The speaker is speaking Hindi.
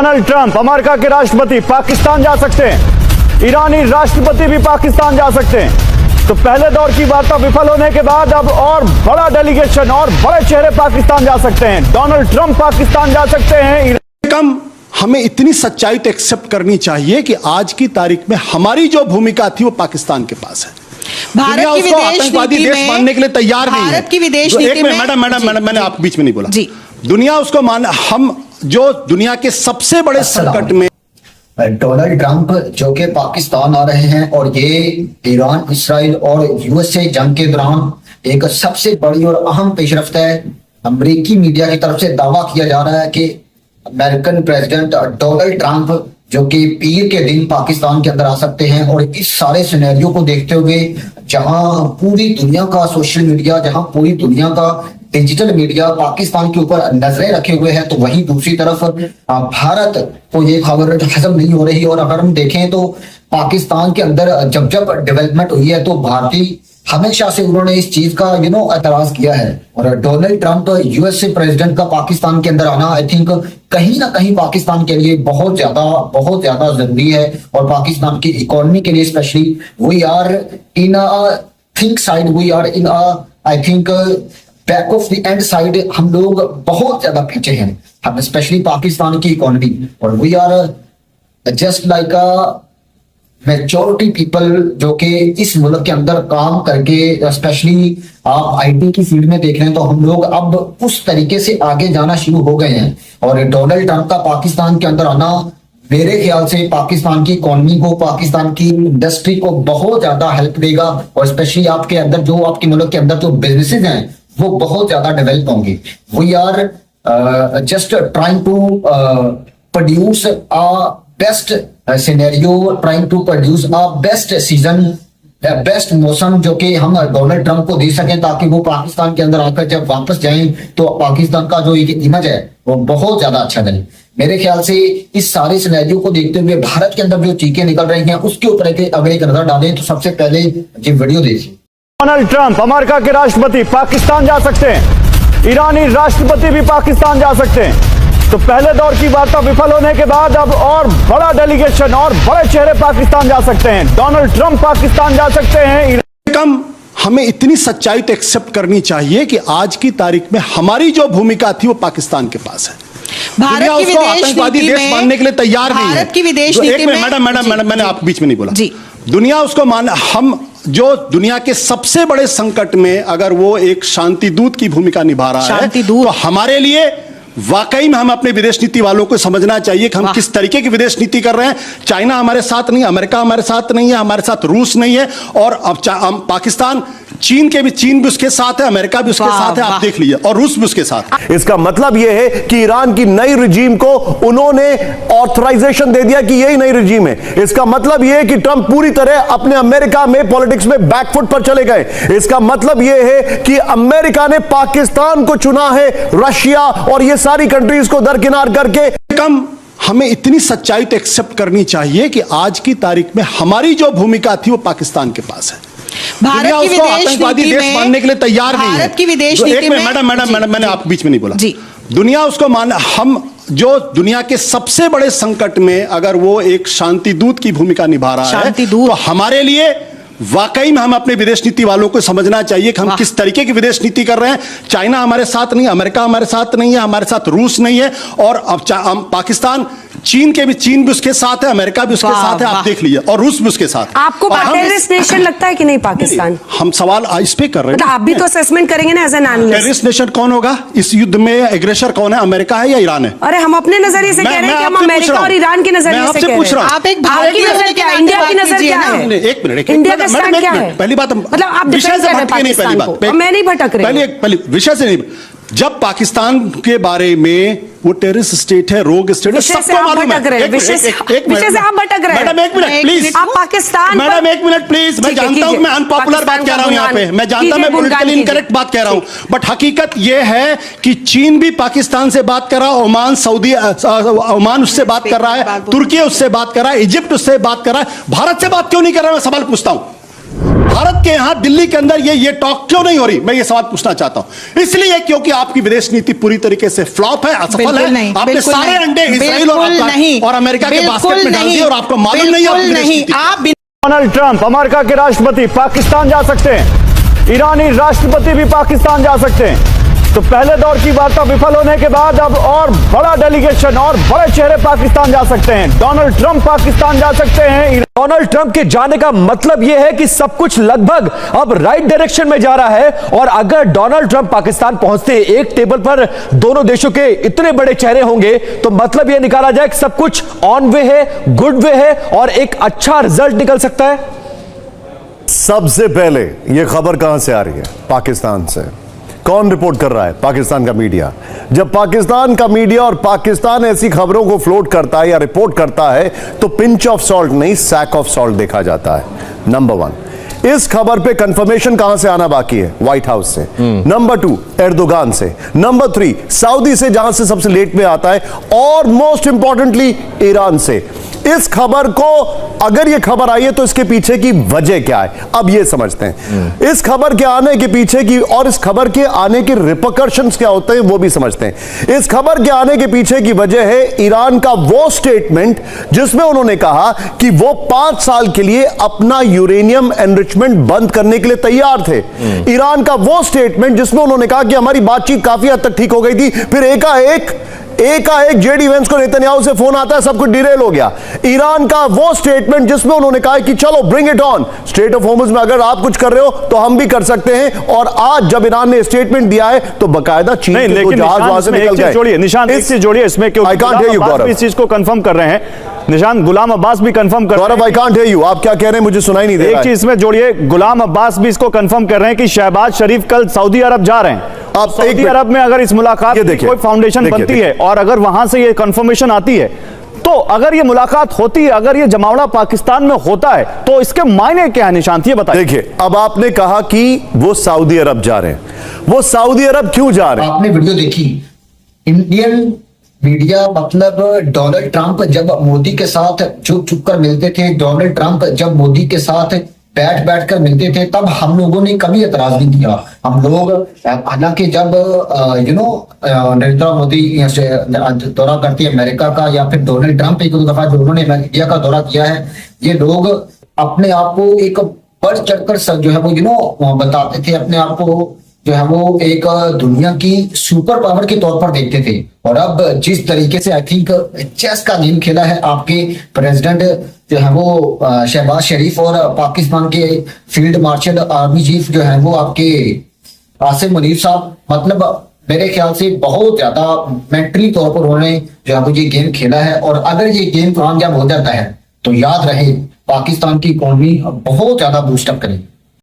डोनाल्ड ट्रंप अमेरिका के राष्ट्रपति पाकिस्तान जा सकते हैं। ईरानी राष्ट्रपति भी पाकिस्तान जा सकते हैं। तो पहले दौर की वार्ता विफल होने के बाद अब और बड़ा डेलीगेशन और बड़े चेहरे पाकिस्तान जा सकते हैं। डोनाल्ड ट्रंप पाकिस्तान जा सकते हैं। कम हमें इतनी सच्चाई तो एक्सेप्ट करनी चाहिए कि आज की तारीख में हमारी जो भूमिका थी वो पाकिस्तान के पास है। भारत की विदेश आतंकवादी नीति देश में मानने के लिए तैयार नहीं है। भारत की विदेश नीति में मैडम मैंने आप बीच में नहीं बोला जी। दुनिया उसको मान हम जो दुनिया के सबसे बड़े संकट में डोनाल्ड ट्रंप जो कि पाकिस्तान आ रहे हैं और ये ईरान, इसराइल और यूएसए जंग के दौरान एक सबसे बड़ी और अहम पेशरफ्त है। अमेरिकी मीडिया की तरफ से दावा किया जा रहा है कि अमेरिकन प्रेसिडेंट डोनाल्ड ट्रंप जो कि पीर के दिन पाकिस्तान के अंदर आ सकते हैं। और इस सारे सिनेरियो को देखते हुए जहां पूरी दुनिया का सोशल मीडिया, जहां पूरी दुनिया का डिजिटल मीडिया पाकिस्तान के ऊपर नजरें रखे हुए हैं, तो वहीं दूसरी तरफ भारत को ये खबर हजम नहीं हो रही। और अगर हम देखें तो पाकिस्तान के अंदर जब जब डेवलपमेंट हुई है तो भारतीय हमेशा से उन्होंने इस चीज का एतराज किया है। और डोनाल्ड ट्रंप यूएसए प्रेसिडेंट का पाकिस्तान के अंदर आना आई थिंक कहीं ना कहीं पाकिस्तान के लिए बहुत ज्यादा जरूरी है। और पाकिस्तान की इकोनॉमी के लिए specially we are in a think side, we are in a I think back of the end side. हम लोग बहुत ज्यादा पीछे हैं, हम स्पेशली पाकिस्तान की इकोनॉमी। और we are just like a majority people जो कि इस मुल्क के अंदर काम करके, स्पेशली आप आईटी की फील्ड में देख रहे हैं, तो हम लोग अब उस तरीके से आगे जाना शुरू हो गए हैं। और डोनाल्ड ट्रंप का पाकिस्तान के अंदर आना मेरे ख्याल से पाकिस्तान की इकोनॉमी को, पाकिस्तान की इंडस्ट्री को बहुत ज्यादा हेल्प देगा। और स्पेशली आपके अंदर जो आपके मुल्क के अंदर जो बिजनेसेस हैं वो बहुत ज्यादा डेवलप होंगे। We are just trying to produce a best scenario, trying to produce a best season, best मौसम जो कि हम डोनाल्ड ट्रंप को दे सकें, ताकि वो पाकिस्तान के अंदर आकर जब वापस जाएं तो पाकिस्तान का जो एक इमेज है वो बहुत ज्यादा अच्छा बने। मेरे ख्याल से इस सारे सिनेरियो को देखते हुए भारत के अंदर जो चीखें निकल रही हैं उसके ऊपर अगर एक नजर डालें तो सबसे पहले ये वीडियो देखिए। डोनाल्ड ट्रंप अमेरिका के राष्ट्रपति पाकिस्तान जा सकते हैं। ईरानी राष्ट्रपति भी पाकिस्तान जा सकते हैं। तो पहले दौर की वार्ता विफल होने के बाद अब और बड़ा डेलीगेशन और बड़े चेहरे पाकिस्तान जा सकते हैं। डोनाल्ड ट्रंप पाकिस्तान जा सकते हैं। कम हमें इतनी सच्चाई तो एक्सेप्ट करनी चाहिए कि आज की तारीख में हमारी जो भूमिका थी वो पाकिस्तान के पास है। भारत की विदेश आतंकवादी नीति देश में मानने के लिए तैयार नहीं है। भारत की विदेश नीति में मैडम मैंने आप बीच में नहीं बोला जी। दुनिया उसको मान हम जो दुनिया के सबसे बड़े संकट में अगर वो एक शांति दूत की भूमिका निभा रहा है तो हमारे लिए वाकई में हम अपने विदेश नीति वालों को समझना चाहिए कि हम किस तरीके की विदेश नीति कर रहे हैं। चाइना हमारे साथ नहीं, अमेरिका हमारे साथ नहीं है, हमारे साथ रूस नहीं है। और अब पाकिस्तान चीन भी उसके साथ है, अमेरिका भी उसके साथ है, आप देख लीजिए, और रूस भी उसके साथ। इसका मतलब यह है कि ईरान की नई रिजीम को उन्होंने ऑथराइजेशन दे दिया कि यही नई रिजीम है। इसका मतलब यह है कि ट्रंप पूरी तरह अपने अमेरिका में पॉलिटिक्स में बैकफुट पर चले गए। इसका मतलब यह है कि अमेरिका ने पाकिस्तान को चुना है, रशिया और ये सारी कंट्रीज को दरकिनार करके। कम हमें इतनी सच्चाई तो एक्सेप्ट करनी चाहिए कि आज की तारीख में हमारी जो भूमिका थी वो पाकिस्तान के पास है। भारत की विदेश आतंकवादी नीति देश में मानने के लिए तैयार नहीं है। भारत की विदेश नीति में मैडम मैंने आप बीच में नहीं बोला जी। दुनिया उसको मान हम जो दुनिया के सबसे बड़े संकट में अगर वो एक शांति दूत की भूमिका निभा रहा है तो हमारे लिए वाकई में हम अपने विदेश नीति वालों को समझना चाहिए कि हम किस तरीके की विदेश नीति कर रहे हैं। चाइना हमारे साथ नहीं, अमेरिका हमारे साथ नहीं है, हमारे साथ रूस नहीं है। और अब पाकिस्तान चीन भी उसके साथ है, अमेरिका भी उसके साथ है, आप देख लीजिए, और रूस भी उसके साथ। आपको टेररिस्ट नेशन लगता है कि नहीं पाकिस्तान? हम सवाल इस पे कर रहे हैं। आप भी तो असेसमेंट करेंगे ना as an analyst. Terrorist nation कौन होगा इस युद्ध में? एग्रेसर कौन है? अमेरिका है या ईरान है? अरे हम अपने नजरिए से कह रहे हैं कि हम अमेरिका और ईरान के नजरिए से कह रहे हैं। आप एक भारत की नजर क्या है, इंडिया की नजर क्या है? एक मिनट, इंडिया का स्टैंड क्या है? पहली बात मतलब आप विषय से भटके नहीं। पहली बात मैं नहीं भटक रही, पहले विषय से नहीं। जब पाकिस्तान के बारे में वो टेररिस्ट स्टेट है, रोग स्टेट है, सबको मालूम है। विषय से आप भटक रहे हैं। मैडम एक मिनट प्लीज। आप पाकिस्तान, मैडम एक मिनट प्लीज। मैं जानता हूं मैं अनपॉपुलर बात कह रहा हूं यहाँ पे, मैं जानता हूं मैं पॉलिटिकली इनकरेक्ट बात कह रहा हूं, बट हकीकत यह है कि चीन भी पाकिस्तान से बात कर रहा है, ओमान उससे बात कर रहा है, तुर्की उससे बात कर रहा है, इजिप्ट उससे बात कर रहा है। भारत से बात क्यों नहीं कर रहा? मैं सवाल पूछता हूं। भारत के यहां दिल्ली के अंदर ये टॉक क्यों नहीं हो रही? मैं ये सवाल पूछना चाहता हूं। इसलिए क्योंकि आपकी विदेश नीति पूरी तरीके से फ्लॉप है, असफल है। आपने सारे अंडे इसराइल और नहीं, और अमेरिका के बिल्कुल बास्केट में डाल नहीं, दिया और आपको मालूम नहीं है बिल्कुल अपनी विदेश नहीं, नीति। आप डोनाल्ड ट्रंप अमेरिका के राष्ट्रपति पाकिस्तान जा सकते हैं, ईरानी राष्ट्रपति भी पाकिस्तान जा सकते हैं। तो पहले दौर की वार्ता विफल होने के बाद अब और बड़ा डेलीगेशन और बड़े चेहरे पाकिस्तान जा सकते हैं। डोनाल्ड ट्रंप पाकिस्तान जा सकते हैं। डोनाल्ड ट्रंप के जाने का मतलब यह है कि सब कुछ लगभग अब राइट डायरेक्शन में जा रहा है। और अगर डोनाल्ड ट्रंप पाकिस्तान पहुंचते एक टेबल पर दोनों देशों के इतने बड़े चेहरे होंगे तो मतलब यह निकाला जाए कि सब कुछ ऑन वे है, गुड वे है और एक अच्छा रिजल्ट निकल सकता है। सबसे पहले यह खबर कहां से आ रही है? पाकिस्तान से। कौन रिपोर्ट कर रहा है? पाकिस्तान का मीडिया। जब पाकिस्तान का मीडिया और पाकिस्तान ऐसी खबरों को फ्लोट करता है या रिपोर्ट करता है तो पिंच ऑफ सॉल्ट नहीं, सैक ऑफ सॉल्ट देखा जाता है। नंबर 1, इस खबर पे कंफर्मेशन कहां से आना बाकी है? व्हाइट हाउस से। नंबर 2, एर्दोगान से। नंबर 3, सऊदी से, जहां से सबसे लेट में आता है। और मोस्ट इंपॉर्टेंटली ईरान से। इस खबर को, अगर यह खबर आई है तो इसके पीछे की वजह क्या है, अब यह समझते हैं। इस खबर के आने के पीछे की और इस खबर के आने के रिपरकशंस क्या होते हैं वो भी समझते हैं। इस खबर के आने के पीछे की वजह है ईरान का वो स्टेटमेंट जिसमें उन्होंने कहा कि वो 5 साल के लिए अपना यूरेनियम एनरिचमेंट बंद करने के लिए तैयार थे। ईरान का वो स्टेटमेंट जिसमें उन्होंने कहा कि हमारी बातचीत काफी हद तक ठीक हो गई थी, फिर एकाएक जेडी वेंस को नेतन्याहू से फोन आता है, सब कुछ डिरेल हो गया। ईरान का वो स्टेटमेंट जिसमें उन्होंने कहा कि चलो bring it on, straight of Hormuz में अगर आप कुछ कर रहे हो तो हम भी कर सकते हैं। और आज जब ईरान ने स्टेटमेंट दिया है तो बकायदा चीन के दो जहाज वहां से निकल गए। जोड़िए निशान, एक चीज जोड़िए इसमें, क्योंकि I can't hear you, गुलाम अब्बास गौरव। भी इस चीज को कंफर्म कर रहे हैं। निशान, गुलाम अब्बास भी कंफर्म कर रहे हैं। गौरव, आई कांट हियर यू, आप क्या कह रहे हैं मुझे सुनाई नहीं दे रहा एक है। चीज इसमें जोड़िए, गुलाम अब्बास भी इसको कंफर्म कर रहे हैं कि शहबाज शरीफ कल सऊदी अरब जा रहे हैं। आप सऊदी एक मिनट- अरब में अगर इस मुलाकात ये की देखिए, कोई फाउंडेशन देखिए, बनती देखिए। है और अगर वहां से ये कंफर्मेशन आती है तो अगर ये मुलाकात होती है, अगर ये जमावड़ा पाकिस्तान में होता है तो इसके मायने क्या है? निशांत, ये बताइए। देखिए, अब आपने कहा कि वो सऊदी अरब जा रहे हैं, वो सऊदी अरब क्यों जा रहे हैं? आपने वीडियो देखी, इंडियन मीडिया मतलब डोनाल्ड ट्रंप जब मोदी के साथ छुप छुप कर मिलते थे, डोनाल्ड ट्रंप जब मोदी के साथ बैठ कर मिलते थे, तब हम लोगों ने कभी एतराज नहीं किया। हम लोग, हालांकि जब नरेंद्र मोदी यहाँ से दौरा करती है अमेरिका का, या फिर डोनाल्ड ट्रंप एक दो दफा जो उन्होंने इंडिया का दौरा किया है, ये लोग अपने आप को एक बढ़ चढ़कर जो है वो बताते थे, अपने आप को जो है वो एक दुनिया की सुपर पावर के तौर पर देखते थे। और अब जिस तरीके से आई थिंक चेस का गेम खेला है आपके प्रेसिडेंट जो है वो शहबाज शरीफ और पाकिस्तान के फील्ड मार्शल आर्मी चीफ जो है वो आपके आसिम मुनीर साहब, मतलब मेरे ख्याल से बहुत ज्यादा मेंटली तौर पर उन्होंने जो है वो ये गेम खेला है। और अगर ये गेम कामयाब हो जाता है तो याद रहे पाकिस्तान की इकोनॉमी बहुत ज्यादा बूस्टअप करेगी।